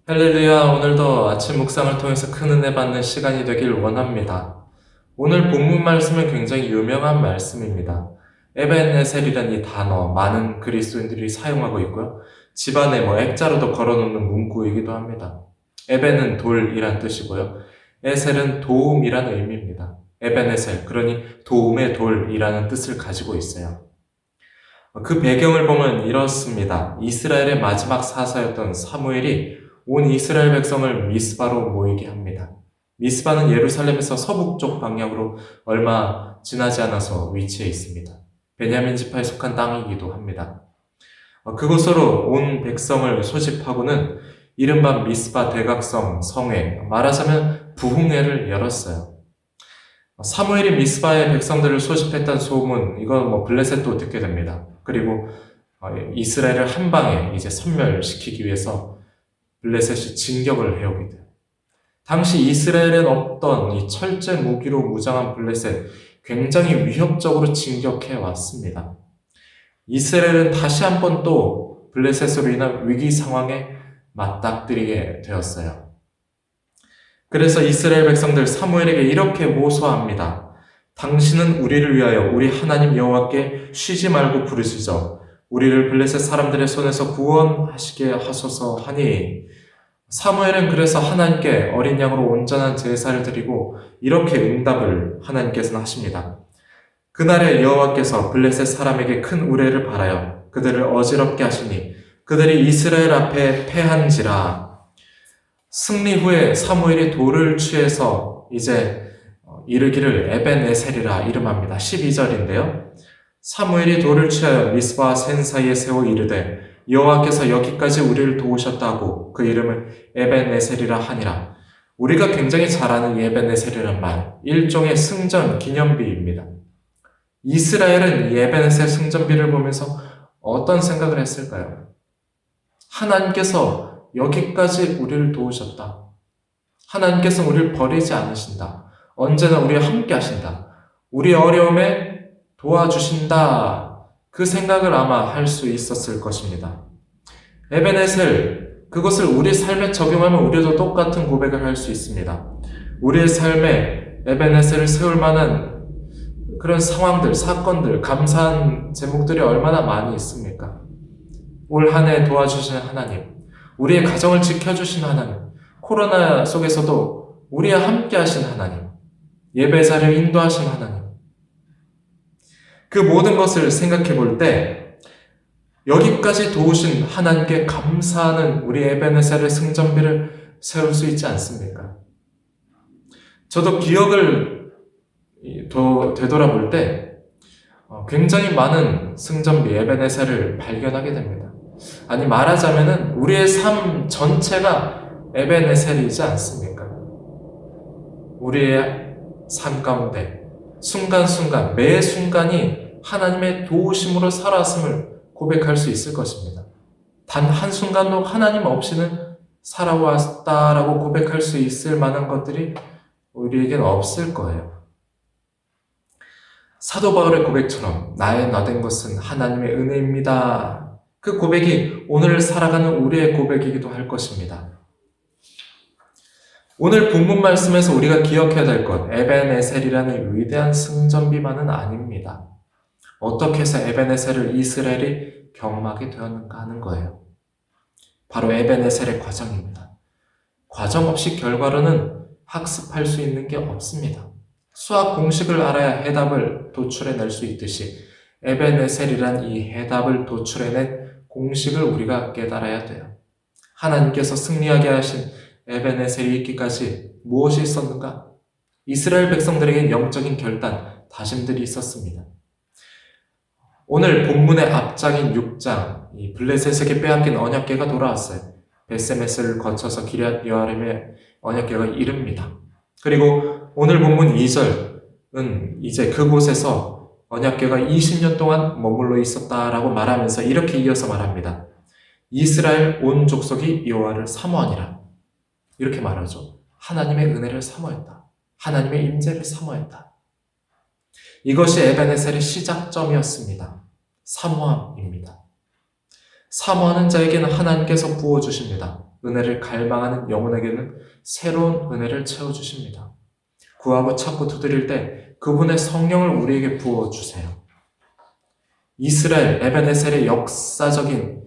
할렐루야, 오늘도 아침 묵상을 통해서 큰 은혜 받는 시간이 되길 원합니다. 오늘 본문 말씀은 굉장히 유명한 말씀입니다. 에벤에셀이라는 이 단어, 많은 그리스도인들이 사용하고 있고요. 집안에 액자로도 걸어놓는 문구이기도 합니다. 에벤은 돌이란 뜻이고요. 에셀은 도움이란 의미입니다. 에벤에셀, 그러니 도움의 돌이라는 뜻을 가지고 있어요. 그 배경을 보면 이렇습니다. 이스라엘의 마지막 사사였던 사무엘이 온 이스라엘 백성을 미스바로 모이게 합니다. 미스바는 예루살렘에서 서북쪽 방향으로 얼마 지나지 않아서 위치해 있습니다. 베냐민 지파에 속한 땅이기도 합니다. 그곳으로 온 백성을 소집하고는 이른바 미스바 대각성 성회, 말하자면 부흥회를 열었어요. 사무엘이 미스바의 백성들을 소집했다는 소문, 이건 블레셋도 듣게 됩니다. 그리고 이스라엘을 한 방에 이제 섬멸시키기 위해서 블레셋이 진격을 해오게 돼요. 당시 이스라엘엔 없던 이 철제 무기로 무장한 블레셋, 굉장히 위협적으로 진격해 왔습니다. 이스라엘은 다시 한번 또 블레셋으로 인한 위기 상황에 맞닥뜨리게 되었어요. 그래서 이스라엘 백성들 사무엘에게 이렇게 모소합니다. 당신은 우리를 위하여 우리 하나님 여호와께 쉬지 말고 부르시죠. 우리를 블레셋 사람들의 손에서 구원하시게 하소서 하니, 사무엘은 그래서 하나님께 어린 양으로 온전한 제사를 드리고 이렇게 응답을 하나님께서는 하십니다. 그날에 여호와께서 블레셋 사람에게 큰 우레를 발하여 그들을 어지럽게 하시니 그들이 이스라엘 앞에 패한지라. 승리 후에 사무엘이 돌을 취해서 이제 이르기를 에벤에셀이라 이름합니다. 12절인데요. 사무엘이 돌을 취하여 미스바 센 사이에 세워 이르되 여호와께서 여기까지 우리를 도우셨다고 그 이름을 에벤에셀이라 하니라. 우리가 굉장히 잘 아는 이 에벤에셀이란 말, 일종의 승전 기념비입니다. 이스라엘은 이 에벤에셀 승전비를 보면서 어떤 생각을 했을까요? 하나님께서 여기까지 우리를 도우셨다. 하나님께서 우리를 버리지 않으신다. 언제나 우리와 함께 하신다. 우리 어려움에 도와주신다. 그 생각을 아마 할 수 있었을 것입니다. 에벤에셀, 그것을 우리 삶에 적용하면 우리도 똑같은 고백을 할 수 있습니다. 우리의 삶에 에벤에셀을 세울 만한 그런 상황들, 사건들, 감사한 제목들이 얼마나 많이 있습니까? 올 한 해 도와주시는 하나님, 우리의 가정을 지켜주신 하나님, 코로나 속에서도 우리와 함께 하신 하나님, 예배 자리를 인도하신 하나님, 그 모든 것을 생각해 볼 때 여기까지 도우신 하나님께 감사하는 우리 에베네셀의 승전비를 세울 수 있지 않습니까? 저도 기억을 되돌아볼 때 굉장히 많은 승전비 에베네셀을 발견하게 됩니다. 아니 말하자면은 우리의 삶 전체가 에베네셀이지 않습니까? 우리의 삶 가운데 순간순간 매 순간이 하나님의 도우심으로 살아왔음을 고백할 수 있을 것입니다. 단 한순간도 하나님 없이는 살아왔다라고 고백할 수 있을 만한 것들이 우리에겐 없을 거예요. 사도 바울의 고백처럼 나의 나된 것은 하나님의 은혜입니다. 그 고백이 오늘 살아가는 우리의 고백이기도 할 것입니다. 오늘 본문 말씀에서 우리가 기억해야 될 것, 에벤에셀이라는 위대한 승전비만은 아닙니다. 어떻게 해서 에벤에셀을 이스라엘이 경험하게 되었는가 하는 거예요. 바로 에벤에셀의 과정입니다. 과정 없이 결과로는 학습할 수 있는 게 없습니다. 수학 공식을 알아야 해답을 도출해낼 수 있듯이 에벤에셀이란 이 해답을 도출해낸 공식을 우리가 깨달아야 돼요. 하나님께서 승리하게 하신 에벤에셀이 있기까지 무엇이 있었는가? 이스라엘 백성들에게 영적인 결단, 다짐들이 있었습니다. 오늘 본문의 앞장인 6장, 이 블레셋에게 빼앗긴 언약궤가 돌아왔어요. 베세메스를 거쳐서 기럇 여아림의 언약궤가 이릅니다. 그리고 오늘 본문 2절은 이제 그곳에서 언약궤가 20년 동안 머물러 있었다라고 말하면서 이렇게 이어서 말합니다. 이스라엘 온 족속이 여호와를 사모하니라. 이렇게 말하죠. 하나님의 은혜를 사모했다. 하나님의 임재를 사모했다. 이것이 에벤에셀의 시작점이었습니다. 사모함입니다. 사모하는 자에게는 하나님께서 부어주십니다. 은혜를 갈망하는 영혼에게는 새로운 은혜를 채워주십니다. 구하고 찾고 두드릴 때 그분의 성령을 우리에게 부어주세요. 이스라엘 에베네셀의 역사적인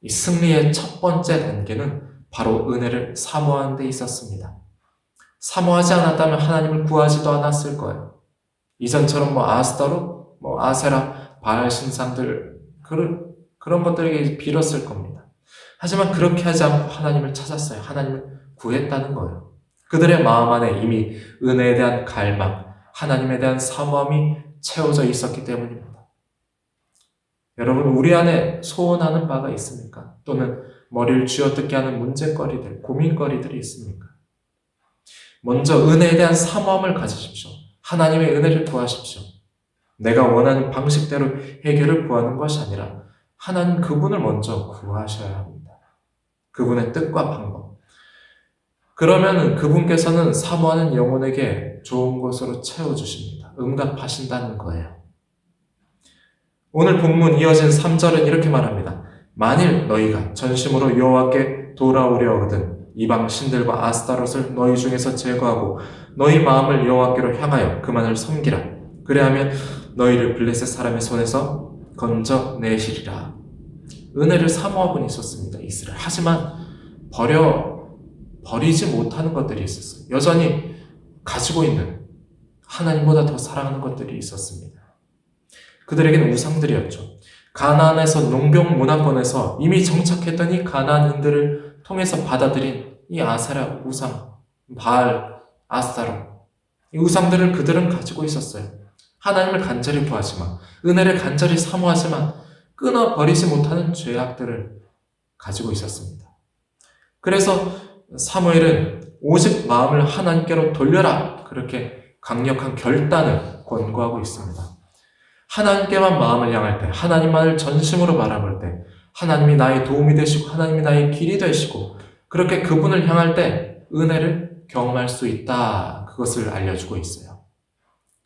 이 승리의 첫 번째 단계는 바로 은혜를 사모하는 데 있었습니다. 사모하지 않았다면 하나님을 구하지도 않았을 거예요. 이전처럼 아스타롯, 아세라, 바알 신상들 그런 것들에게 빌었을 겁니다. 하지만 그렇게 하지 않고 하나님을 찾았어요. 하나님을 구했다는 거예요. 그들의 마음 안에 이미 은혜에 대한 갈망, 하나님에 대한 사모함이 채워져 있었기 때문입니다. 여러분, 우리 안에 소원하는 바가 있습니까? 또는 머리를 쥐어뜯게 하는 문제거리들, 고민거리들이 있습니까? 먼저 은혜에 대한 사모함을 가지십시오. 하나님의 은혜를 구하십시오. 내가 원하는 방식대로 해결을 구하는 것이 아니라 하나님 그분을 먼저 구하셔야 합니다. 그분의 뜻과 방법. 그러면 그분께서는 사모하는 영혼에게 좋은 것으로 채워주십니다. 응답하신다는 거예요. 오늘 본문 이어진 3절은 이렇게 말합니다. 만일 너희가 전심으로 여호와께 돌아오려 하거든 이방 신들과 아스타롯을 너희 중에서 제거하고 너희 마음을 여호와께로 향하여 그만을 섬기라. 그래야면 너희를 블레셋 사람의 손에서 건져내시리라. 은혜를 사모하고 있었습니다. 이스라엘. 하지만 버리지 못하는 것들이 있었어요. 여전히 가지고 있는 하나님보다 더 사랑하는 것들이 있었습니다. 그들에게는 우상들이었죠. 가나안에서 농경 문화권에서 이미 정착했던 이 가나안인들을 통해서 받아들인 이 아세라 우상, 바알, 아스타롯, 이 우상들을 그들은 가지고 있었어요. 하나님을 간절히 구하지만, 은혜를 간절히 사모하지만 끊어버리지 못하는 죄악들을 가지고 있었습니다. 그래서 사무엘은 오직 마음을 하나님께로 돌려라, 그렇게 강력한 결단을 권고하고 있습니다. 하나님께만 마음을 향할 때, 하나님만을 전심으로 바라볼 때, 하나님이 나의 도움이 되시고 하나님이 나의 길이 되시고 그렇게 그분을 향할 때 은혜를 경험할 수 있다. 그것을 알려주고 있어요.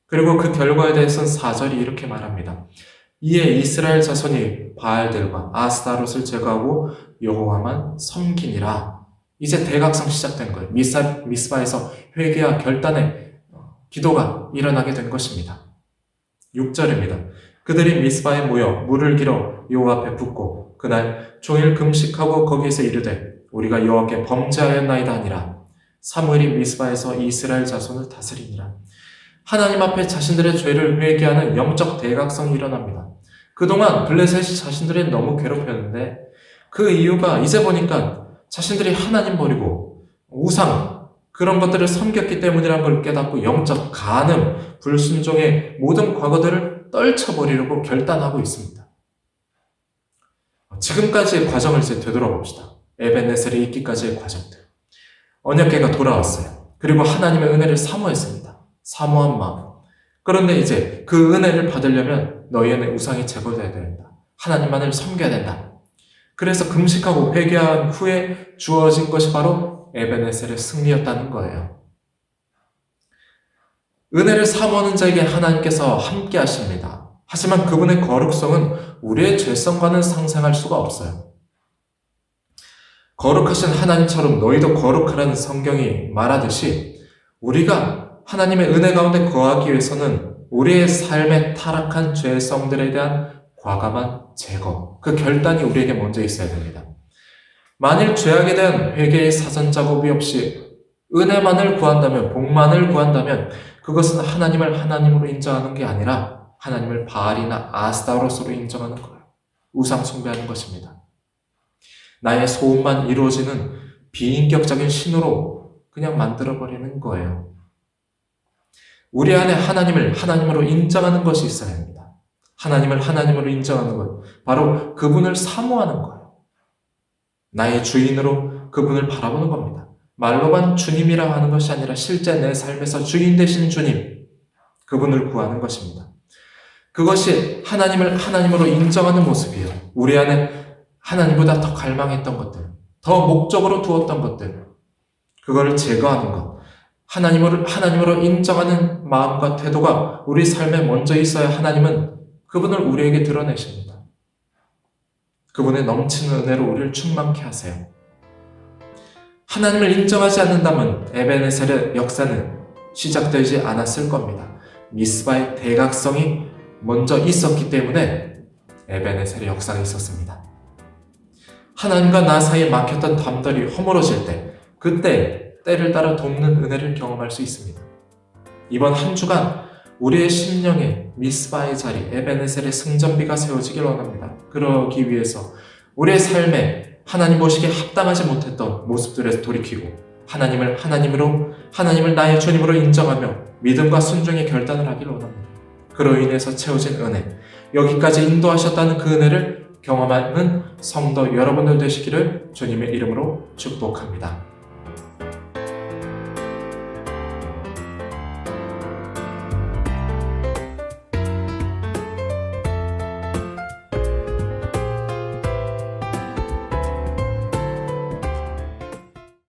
그리고 그 결과에 대해서는 4절이 이렇게 말합니다. 이에 이스라엘 자손이 바알들과 아스타롯을 제거하고 여호와만 섬기니라. 이제 대각성 시작된 거예요. 미스바에서 회개와 결단의 기도가 일어나게 된 것입니다. 6절입니다. 그들이 미스바에 모여 물을 길어 여호와 앞에 붓고 그날 종일 금식하고 거기에서 이르되 우리가 여호와께 범죄하였나이다 하니라. 사무엘이 미스바에서 이스라엘 자손을 다스리니라. 하나님 앞에 자신들의 죄를 회개하는 영적 대각성이 일어납니다. 그동안 블레셋이 자신들을 너무 괴롭혔는데 그 이유가 이제 보니까 자신들이 하나님 버리고 우상 그런 것들을 섬겼기 때문이라는 걸 깨닫고 영적 간음, 불순종의 모든 과거들을 떨쳐버리려고 결단하고 있습니다. 지금까지의 과정을 이제 되돌아봅시다. 에벤에셀에 있기까지의 과정들. 언약궤가 돌아왔어요. 그리고 하나님의 은혜를 사모했습니다. 사모한 마음. 그런데 이제 그 은혜를 받으려면 너희의 우상이 제거돼야 된다. 하나님만을 섬겨야 된다. 그래서 금식하고 회개한 후에 주어진 것이 바로 에벤에셀의 승리였다는 거예요. 은혜를 사모하는 자에게 하나님께서 함께 하십니다. 하지만 그분의 거룩성은 우리의 죄성과는 상생할 수가 없어요. 거룩하신 하나님처럼 너희도 거룩하라는 성경이 말하듯이 우리가 하나님의 은혜 가운데 거하기 위해서는 우리의 삶의 타락한 죄성들에 대한 과감한 제거, 그 결단이 우리에게 먼저 있어야 됩니다. 만일 죄악에 대한 회개의 사전 작업이 없이 은혜만을 구한다면, 복만을 구한다면 그것은 하나님을 하나님으로 인정하는 게 아니라 하나님을 바알이나 아스타롯으로 인정하는 거예요. 우상 숭배하는 것입니다. 나의 소원만 이루어지는 비인격적인 신으로 그냥 만들어버리는 거예요. 우리 안에 하나님을 하나님으로 인정하는 것이 있어야 합니다. 하나님을 하나님으로 인정하는 것, 바로 그분을 사모하는 거예요. 나의 주인으로 그분을 바라보는 겁니다. 말로만 주님이라고 하는 것이 아니라 실제 내 삶에서 주인 되신 주님, 그분을 구하는 것입니다. 그것이 하나님을 하나님으로 인정하는 모습이에요. 우리 안에 하나님보다 더 갈망했던 것들, 더 목적으로 두었던 것들, 그거를 제거하는 것, 하나님으로 인정하는 마음과 태도가 우리 삶에 먼저 있어야 하나님은 그분을 우리에게 드러내십니다. 그분의 넘치는 은혜로 우리를 충만케 하세요. 하나님을 인정하지 않는다면 에베네셀의 역사는 시작되지 않았을 겁니다. 미스바의 대각성이 먼저 있었기 때문에 에베네셀의 역사가 있었습니다. 하나님과 나 사이에 막혔던 담들이 허물어질 때, 그때 때를 따라 돕는 은혜를 경험할 수 있습니다. 이번 한 주간 우리의 심령에 미스바의 자리, 에베네셀의 승전비가 세워지길 원합니다. 그러기 위해서 우리의 삶에 하나님 보시기에 합당하지 못했던 모습들에서 돌이키고 하나님을 하나님으로, 하나님을 나의 주님으로 인정하며 믿음과 순종의 결단을 하길 원합니다. 그로 인해서 채워진 은혜, 여기까지 인도하셨다는 그 은혜를 경험하는 성도 여러분들 되시기를 주님의 이름으로 축복합니다.